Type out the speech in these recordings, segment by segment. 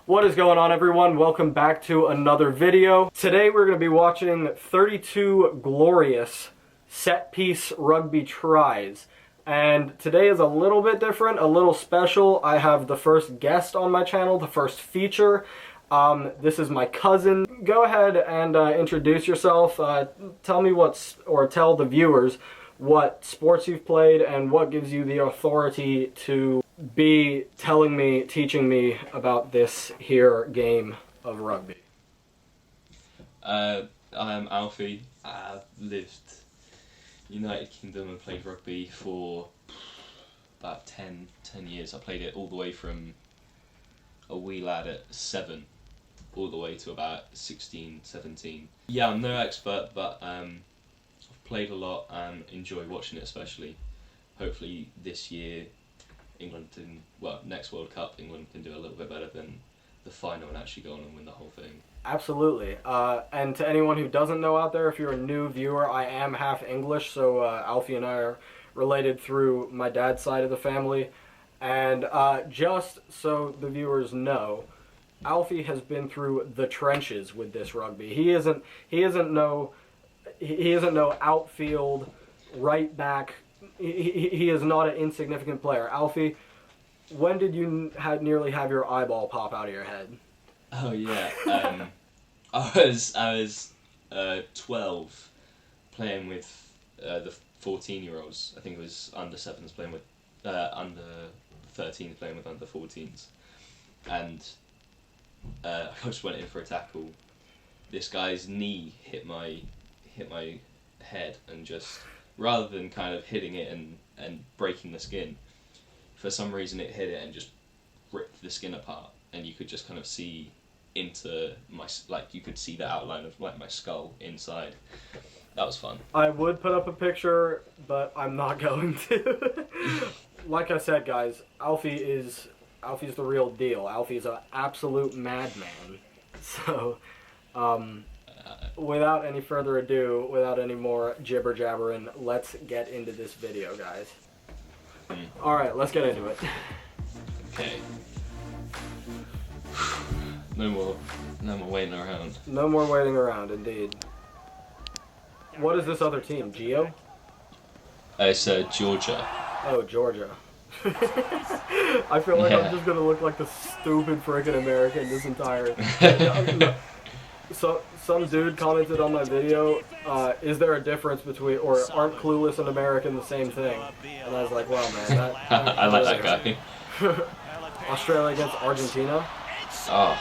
What is going on, everyone? Welcome back to another video. Today we're going to be watching 32 glorious set-piece rugby tries. And today is a little bit different, a little special. I have the first guest on my channel, the first feature. This is my cousin. Go ahead and introduce yourself. Tell me tell the viewers what sports you've played and what gives you the authority to be teaching me about this here game of rugby. I'm Alfie. I've lived United Kingdom and played rugby for about 10 years. I played it all the way from a wee lad at 7 all the way to about 16, 17. Yeah, I'm no expert, but I've played a lot and enjoy watching it, especially. Hopefully this year next World Cup, England can do a little bit better than the final and actually go on and win the whole thing. Absolutely. And to anyone who doesn't know out there, if you're a new viewer, I am half English, so Alfie and I are related through my dad's side of the family. And just so the viewers know, Alfie has been through the trenches with this rugby. He isn't no outfield, right back. He is not an insignificant player. Alfie, when did you nearly have your eyeball pop out of your head? Oh yeah, I was 12, playing with the 14-year-olds. I think it was under 7s playing with under 13s playing with under 14s, and I just went in for a tackle. This guy's knee hit my head, and just rather than kind of hitting it and breaking the skin, for some reason it hit it and just ripped the skin apart, and you could just kind of see into you could see the outline of my skull inside. That was fun. I would put up a picture, but I'm not going to. Like I said, guys, Alfie's the real deal. Alfie's an absolute madman. So, without any further ado, without any more jibber jabbering, let's get into this video, guys. Alright, let's get into it. Okay. No more waiting around. No more waiting around, indeed. What is this other team? Geo? It's Georgia. Oh, Georgia. I feel like I'm just gonna look like the stupid freaking American this entire... So, some dude commented on my video, is there a difference between, or aren't Clueless and American the same thing? And I was like, well, man, that I like that guy. Australia against Argentina. Oh,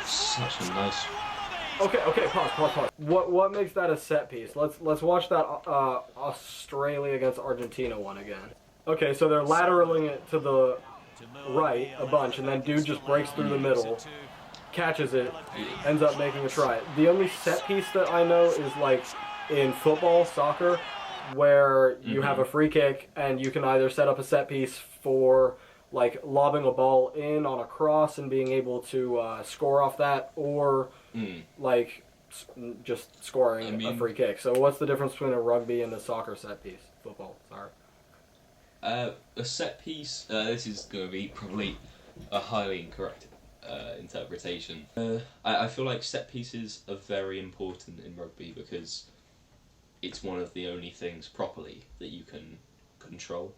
such a nice... Okay, pause. What makes that a set piece? Let's watch that Australia against Argentina one again. Okay, so they're lateraling it to the right a bunch, and then dude just breaks through the middle, catches it, ends up making a try. The only set piece that I know is like in football, soccer, where you have a free kick and you can either set up a set piece for like lobbing a ball in on a cross and being able to score off that, or like just scoring a free kick. So what's the difference between a rugby and a soccer set piece? Football, sorry. A set piece, this is going to be probably a highly incorrect interpretation. I feel like set pieces are very important in rugby because it's one of the only things properly that you can control.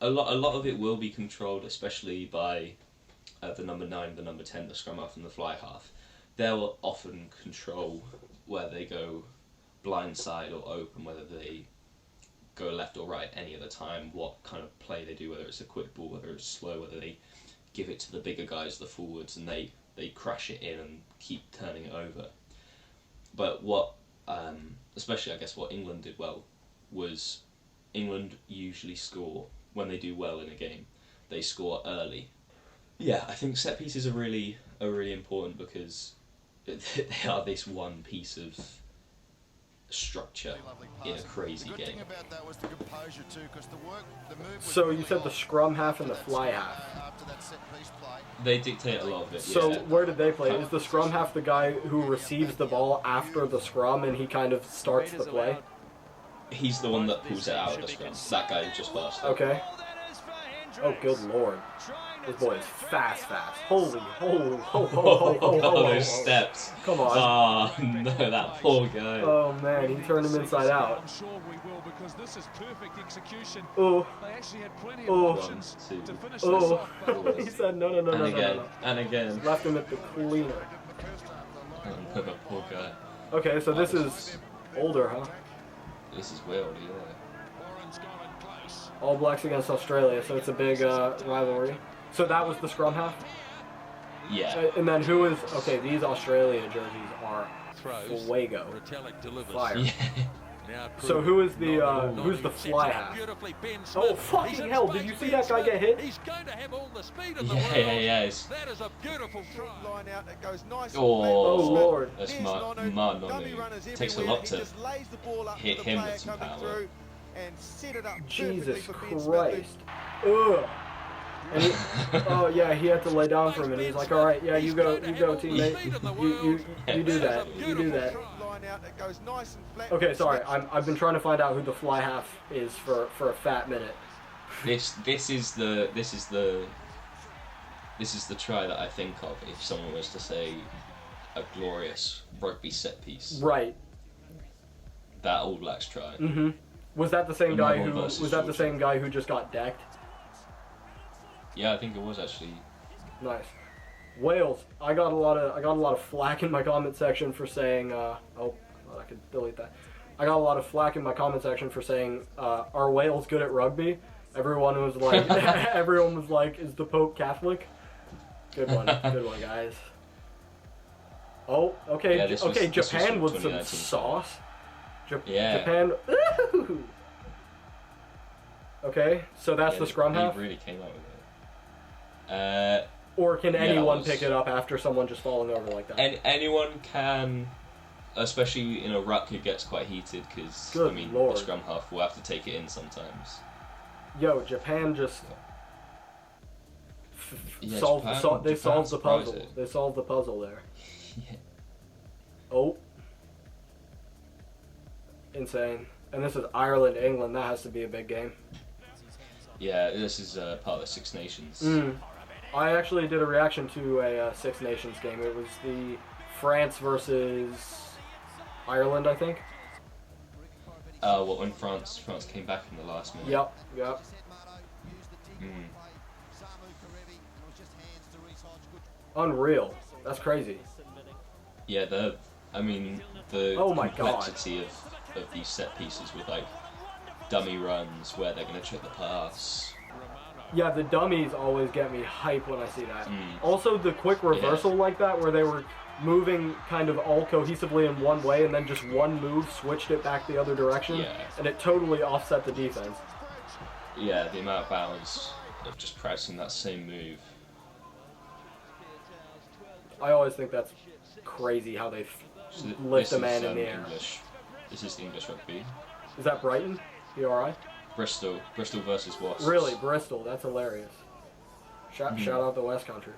A lot of it will be controlled, especially by the number 9, the number 10, the scrum half and the fly half. They'll often control where they go blindside or open, whether they go left or right any other time, what kind of play they do, whether it's a quick ball, whether it's slow, whether they give it to the bigger guys, the forwards, and they crash it in and keep turning it over. But what, especially I guess what England did well, was England usually score, when they do well in a game, they score early. Yeah, I think set pieces are really important because they are this one piece of structure in a crazy game. So you said the scrum half and the fly half. They dictate a lot of it. So yeah. Where did they play? Is the scrum half the guy who receives the ball after the scrum and he kind of starts the play? He's the one that pulls it out of the scrum. That guy just burst. Okay. Oh, good lord. This boy is fast. Holy, those steps. Come on. Oh, no, that poor guy. Oh, man, he turned him inside out. I'm sure we will because this is perfect execution. Oh. They actually had plenty of Oh. options to finish this Oh. off. But He said no. And again. Left him at the cleaner. Poor guy. Okay, so this is older, huh? This is weird, yeah. Warren's got it close. All Blacks against Australia, so it's a big rivalry. So that was the scrum half? Yeah. And then who is... Okay, these Australia jerseys are fuego. Fire. Yeah. So who is the who's the fly half? Oh fucking hell! Did you see that guy get hit? He's going to have all the speed in the Yeah. That is a beautiful try. Line out that goes nice Oh and flat. lord! That's Here's mad. Nonu. Dummy runners It takes a everywhere. lot He to just lays the ball up hit to the him player with some coming power. through and set it up Jesus perfectly for Ben Christ! Ugh! And he, oh yeah, he had to lay down for a minute. He's like, all right, yeah, you go, teammate. You do that. You do that. Line out that goes nice and flat. Okay, sorry. I've been trying to find out who the fly half is for a fat minute. This is the try that I think of if someone was to say a glorious rugby set piece. Right. That All Blacks try. Mm-hmm. Was that the same guy who versus was that the Georgia. same guy who just got decked? Yeah, I think it was actually. Nice. Wales. I got a lot of flack in my comment section for saying. Oh, well, I could delete that. I got a lot of flack in my comment section for saying, "Are Wales good at rugby?" Everyone was like, "Is the Pope Catholic?" Good one, guys. Oh, okay, Yeah, this was Japan from with some 2019. sauce. Yeah. Japan. Ooh. Okay, so that's the scrum he half. really came out with it. Or can Yeah, that anyone was- pick it up after someone just falling over like that? And anyone can, especially in a ruck, it gets quite heated because Good Lord. the scrum half will have to take it in sometimes. Yo, Japan just Yeah, solved Japan the puzzle. surprised it. They solved the puzzle there. Yeah. Oh, insane! And this is Ireland, England. That has to be a big game. Yeah, this is part of the Six Nations. I actually did a reaction to a Six Nations game. It was the France versus Ireland, I think. When France came back in the last minute. Yep. Mm. Unreal. That's crazy. Yeah, the Oh my God. complexity of these set pieces with like dummy runs where they're gonna trip the pass. Yeah, the dummies always get me hype when I see that. Mm. Also, the quick reversal like that, where they were moving kind of all cohesively in one way, and then just one move switched it back the other direction, Yeah. and it totally offset the defense. Yeah, the amount of balance of just practicing that same move. I always think that's crazy how they So lift this a man is, in the air. English. This is English rugby. Is that Brighton? PRI? Bristol versus Wasps. Really, Bristol. That's hilarious. Shout out the West Country.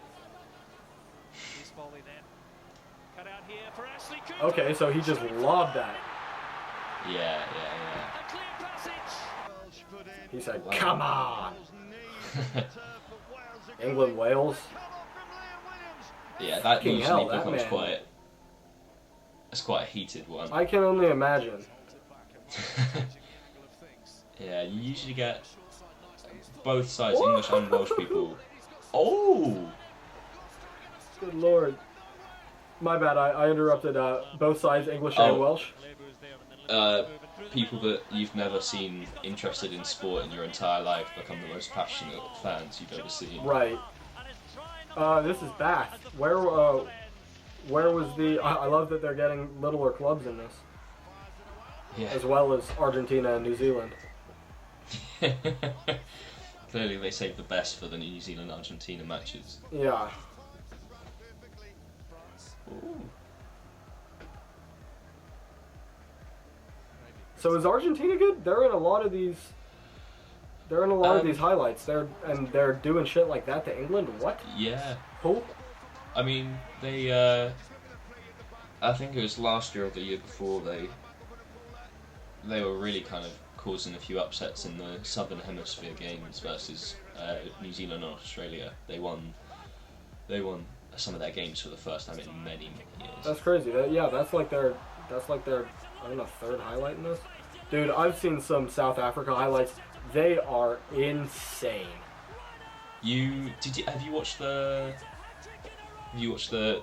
Okay, so he just lobbed that. Yeah. He said, Wow. "Come on." England, Wales. Yeah, that Fucking usually hell, that becomes man. It's quite a heated one. I can only imagine. Yeah, you usually get both sides, English and Welsh people. Oh! Good lord. My bad, I interrupted both sides, English and Welsh. People that you've never seen interested in sport in your entire life become the most passionate fans you've ever seen. Right. This is Bath. Where was the... I love that they're getting littler clubs in this. Yeah. As well as Argentina and New Zealand. Clearly they saved the best for the New Zealand-Argentina matches. Yeah. Ooh. So is Argentina good? They're in a lot of these... They're in a lot of these highlights. They're doing shit like that to England? What? Yeah. Who? I mean, they, I think it was last year or the year before, they were really kind of causing a few upsets in the Southern Hemisphere games versus New Zealand and Australia. They won some of their games for the first time in many, many years. That's crazy. That's like their I don't know, third highlight in this. Dude, I've seen some South Africa highlights. They are insane. Have you watched the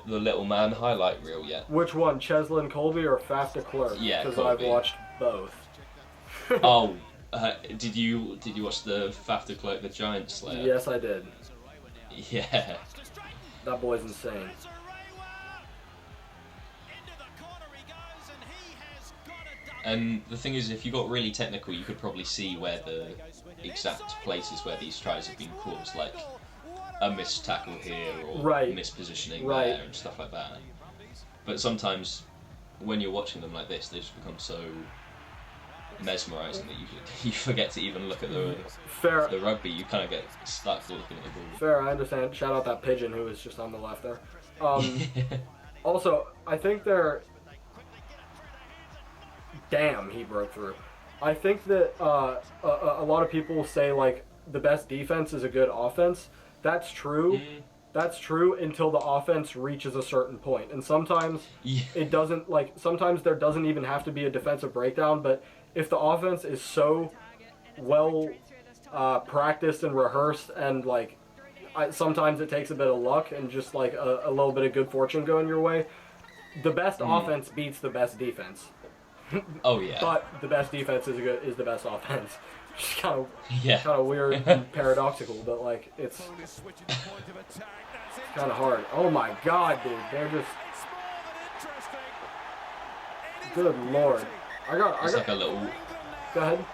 little man highlight reel yet? Which one, Cheslin Colby or Faf de Klerk? Yeah, because I've Colby. watched both. Oh, did you watch the Faf de Klerk, the Giant Slayer? Yes, I did. Yeah. That boy's insane. And the thing is, if you got really technical, you could probably see where the exact places where these tries have been caused, like a missed tackle here or mispositioning there and stuff like that. But sometimes, when you're watching them like this, they just become so mesmerising that you forget to even look at the rugby. You kind of get stuck looking at the ball. Fair, I understand. Shout out that pigeon who was just on the left there. Also, I think they're... Damn, he broke through. I think that a lot of people say, like, the best defense is a good offense. That's true. That's true until the offense reaches a certain point. And sometimes it doesn't, like, sometimes there doesn't even have to be a defensive breakdown, but if the offense is so well practiced and rehearsed and, like, sometimes it takes a bit of luck and just, like, a little bit of good fortune going your way, the best offense beats the best defense. Oh yeah. But the best defense is the best offense. Just kind Yeah. of weird and paradoxical, but like it's kind of hard. Oh my God, dude, they're just good lord. It's like a little. Go ahead.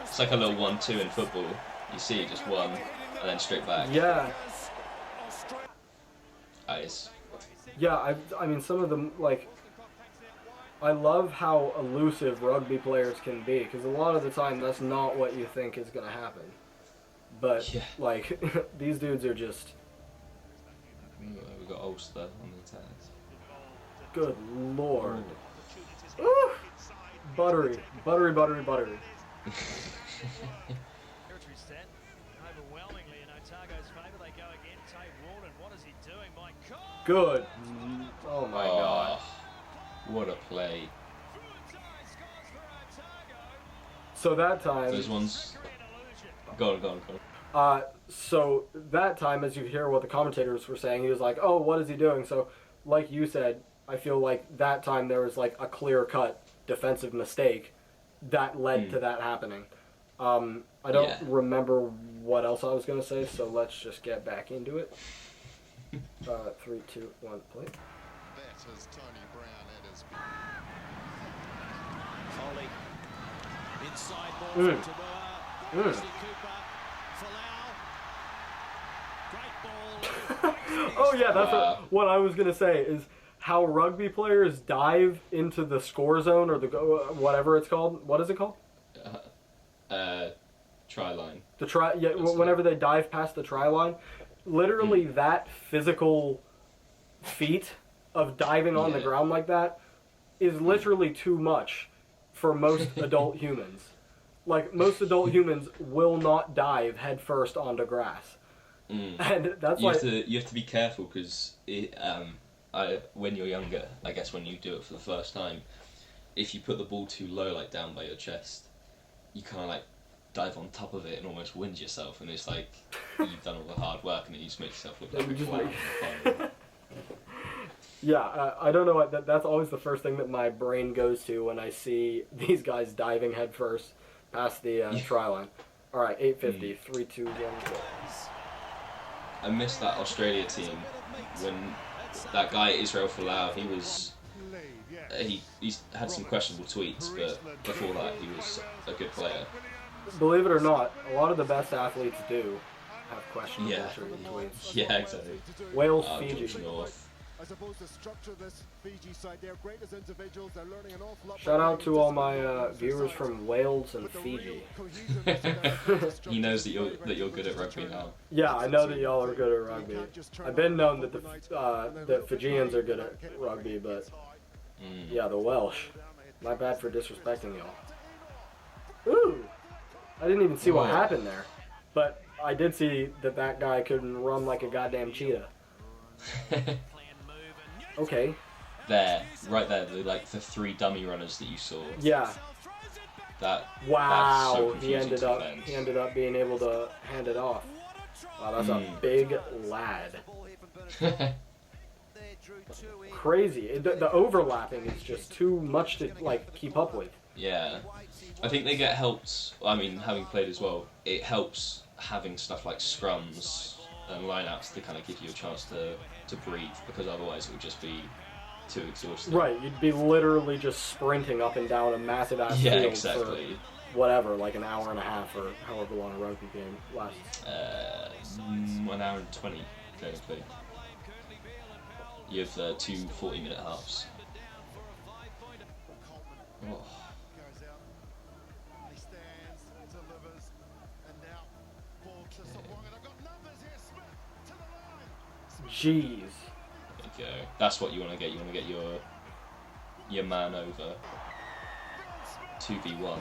It's like a little 1-2 in football. You see it just one, and then straight back. Yeah. Yeah, I mean, some of them, like, I love how elusive rugby players can be, because a lot of the time that's not what you think is going to happen. But, like, these dudes are just... We've got Ulster on the attacks. Good lord. Ooh. Buttery. Good. Oh my God. What a play. So that time... Those ones... Go on. So that time, as you hear what the commentators were saying, he was like, oh, what is he doing? So, like you said, I feel like that time there was like a clear-cut defensive mistake that led to that happening. I don't remember what else I was going to say, so let's just get back into it. 3, 2, 1, play. That is Tony Brown at his feet. Foley. Inside ball from Taboa. Cooper. Folau. Great ball. Oh yeah, that's what I was going to say, is how rugby players dive into the score zone, or the whatever it's called. What is it called? Try line. Whenever they dive past the try line. Literally that physical feat of diving on the ground like that is literally too much for most adult humans. Like, most adult humans will not dive headfirst onto grass. And that's you have to be careful, because when you're younger, I guess when you do it for the first time, if you put the ball too low, like down by your chest, you kind of like dive on top of it and almost wind yourself, and it's like you've done all the hard work and then you just make yourself look like a clown. Yeah, I don't know what that's always the first thing that my brain goes to when I see these guys diving headfirst past the try line. All right, 8:50, 3, 2, 1, go. I missed that Australia team when that guy Israel Folau, he's had some questionable tweets, but before that he was a good player. Believe it or not, a lot of the best athletes do have questionable tweets. Yeah, exactly. Wales, Fiji. North. I suppose the structure of this Fiji side, they're great as individuals, they're learning an awful lot. Shout out to all my viewers from Wales and Fiji. He knows that you're good at rugby now. Yeah, I know that y'all are good at rugby. I've been known that the Fijians are good at rugby, but yeah, the Welsh. My bad for disrespecting y'all. Ooh! I didn't even see what happened there. But I did see that guy couldn't run like a goddamn cheetah. Okay. There, right there, the 3 dummy runners that you saw. Yeah. That's so Wow. He ended up confusing being able to hand it off. Wow, that's a big lad. Crazy. The overlapping is just too much to like keep up with. Yeah. I think they get helped, I mean, having played as well, it helps having stuff like scrums and lineouts to kind of give you a chance to breathe, because otherwise it would just be too exhausting. Right, you'd be literally just sprinting up and down a massive ass Yeah, field exactly. for whatever, like an hour and a half or however long a rugby game lasts. 1 hour and 20, technically. You have 2 40-minute halves. Oh. Goes out. He stands, delivers, and now ball to Sawong, and I've got numbers here. Smith to the line. Jeez. There you go. That's what you want to get. You want to get your man over 2v1.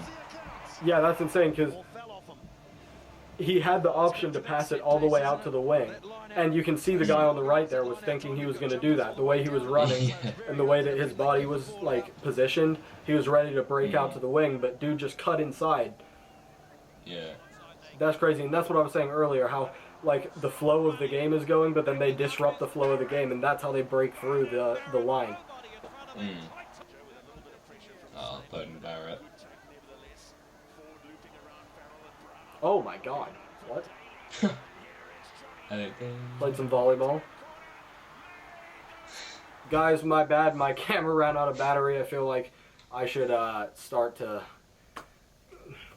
Yeah, that's insane because he had the option to pass it all the way out to the wing. And you can see the guy on the right there was thinking he was going to do that. The way he was running and the way that his body was like positioned, he was ready to break out to the wing, but dude just cut inside. Yeah. That's crazy. And that's what I was saying earlier, how like the flow of the game is going, but then they disrupt the flow of the game, and that's how they break through the line. Oh, Bowden Barrett. Oh my god. What? I don't think... Played some volleyball. Guys, my bad. My camera ran out of battery. I feel like I should start to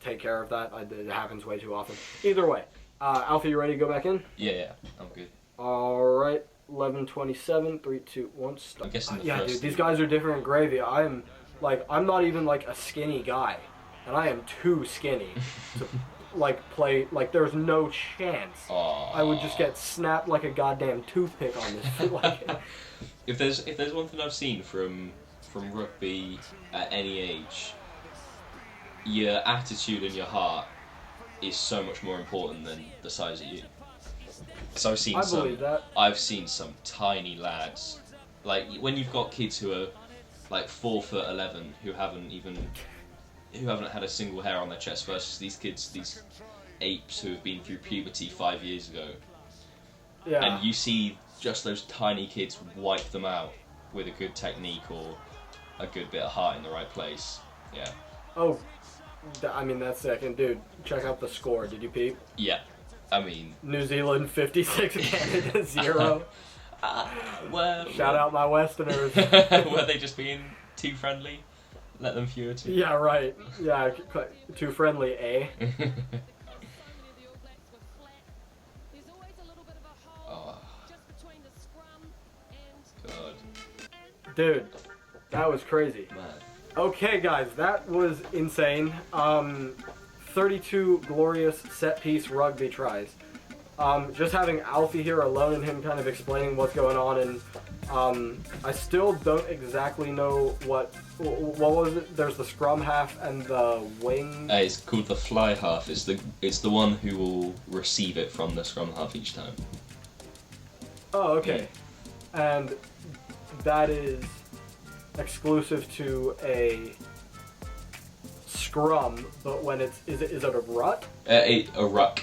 take care of that. It happens way too often. Either way. Alfie, you ready to go back in? Yeah, I'm good. Alright. 11:27. 3, 2, 1. Stop. I'm guessing the yeah, first dude. These thing- guys are different in gravy. I'm not even like a skinny guy. And I am too skinny to play. Like, there's no chance. Aww. I would just get snapped like a goddamn toothpick on this. Like, If there's one thing I've seen from rugby at any age, your attitude and your heart is so much more important than the size of you. So I've seen some tiny lads. Like when you've got kids who are like 4'11" who haven't had a single hair on their chest, versus these kids, these apes who have been through puberty 5 years ago. yeah. And you see just those tiny kids wipe them out with a good technique or a good bit of heart in the right place. Yeah. Oh, I mean, that's sick. And dude, check out the score. Did you peep? Yeah. I mean... New Zealand 56, Canada 0. Well... Shout out my Westerners. Were they just being too friendly? Let them fewer too. Yeah, right. Yeah, too friendly, eh? Oh, God. Dude, that was crazy. Man. Okay, guys, that was insane. 32 glorious set-piece rugby tries. Just having Alfie here alone and him kind of explaining what's going on, and I still don't exactly know what was it? There's the scrum half and the wing. It's called the fly half. It's the one who will receive it from the scrum half each time. Oh, okay. And that is exclusive to a scrum, but when is it a rut? A ruck.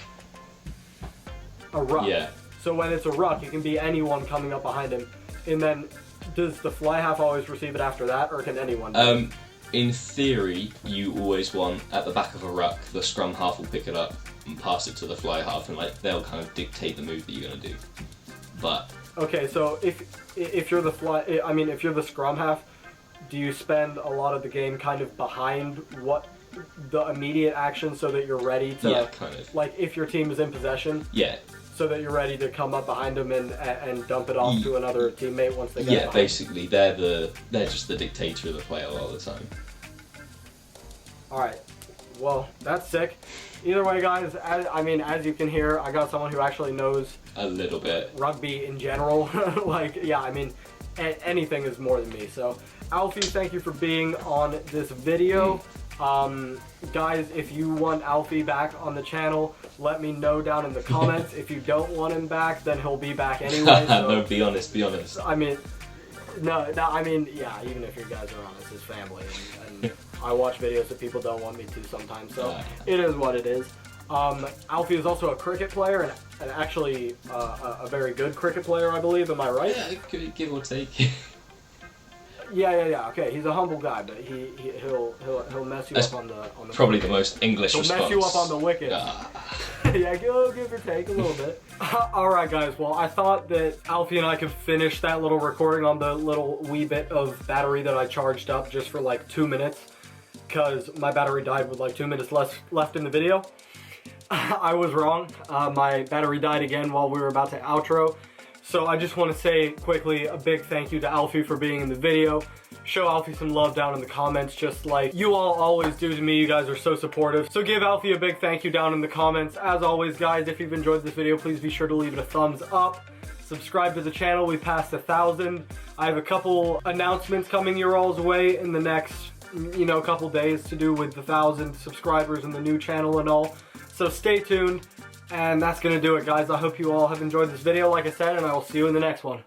A ruck. Yeah. So when it's a ruck, it can be anyone coming up behind him. And then, does the fly half always receive it after that, or can anyone do it? In theory, you always want, at the back of a ruck, the scrum half will pick it up and pass it to the fly half, and they'll kind of dictate the move that you're going to do. But... Okay, so if you're if you're the scrum half, do you spend a lot of the game kind of behind what the immediate action so that you're ready to... Yeah, kind of. Like, if your team is in possession... Yeah. So that you're ready to come up behind them and dump it off to another teammate once they get Yeah, behind. basically, they're just the dictator of the play a lot of the time. Alright, well, that's sick. Either way, guys, as you can hear, I got someone who actually knows A little bit. rugby in general. Anything is more than me. So, Alfie, thank you for being on this video. Guys, if you want Alfie back on the channel, let me know down in the comments. If you don't want him back, then he'll be back anyway. So, No, be honest, be honest. I mean, I mean, yeah, even if you guys are honest, his family, and I watch videos that people don't want me to sometimes, so it is what it is. Alfie is also a cricket player, and actually a very good cricket player, I believe. Am I right? Yeah, give or take. Yeah. Okay, he's a humble guy, but he'll mess you up on the Probably wicket. the most English He'll response. mess you up on the wicket. Yeah, give or take a little bit. Alright guys, well I thought that Alfie and I could finish that little recording on the little wee bit of battery that I charged up just for like 2 minutes, because my battery died with like 2 minutes left in the video. I was wrong. My battery died again while we were about to outro. So I just want to say quickly a big thank you to Alfie for being in the video. Show Alfie some love down in the comments, just like you all always do to me. You guys are so supportive. So give Alfie a big thank you down in the comments. As always, guys, if you've enjoyed this video, please be sure to leave it a thumbs up. Subscribe to the channel. We passed 1,000. I have a couple announcements coming your all's way in the next, couple days to do with the 1,000 subscribers and the new channel and all. So stay tuned. And that's going to do it, guys. I hope you all have enjoyed this video, like I said, and I will see you in the next one.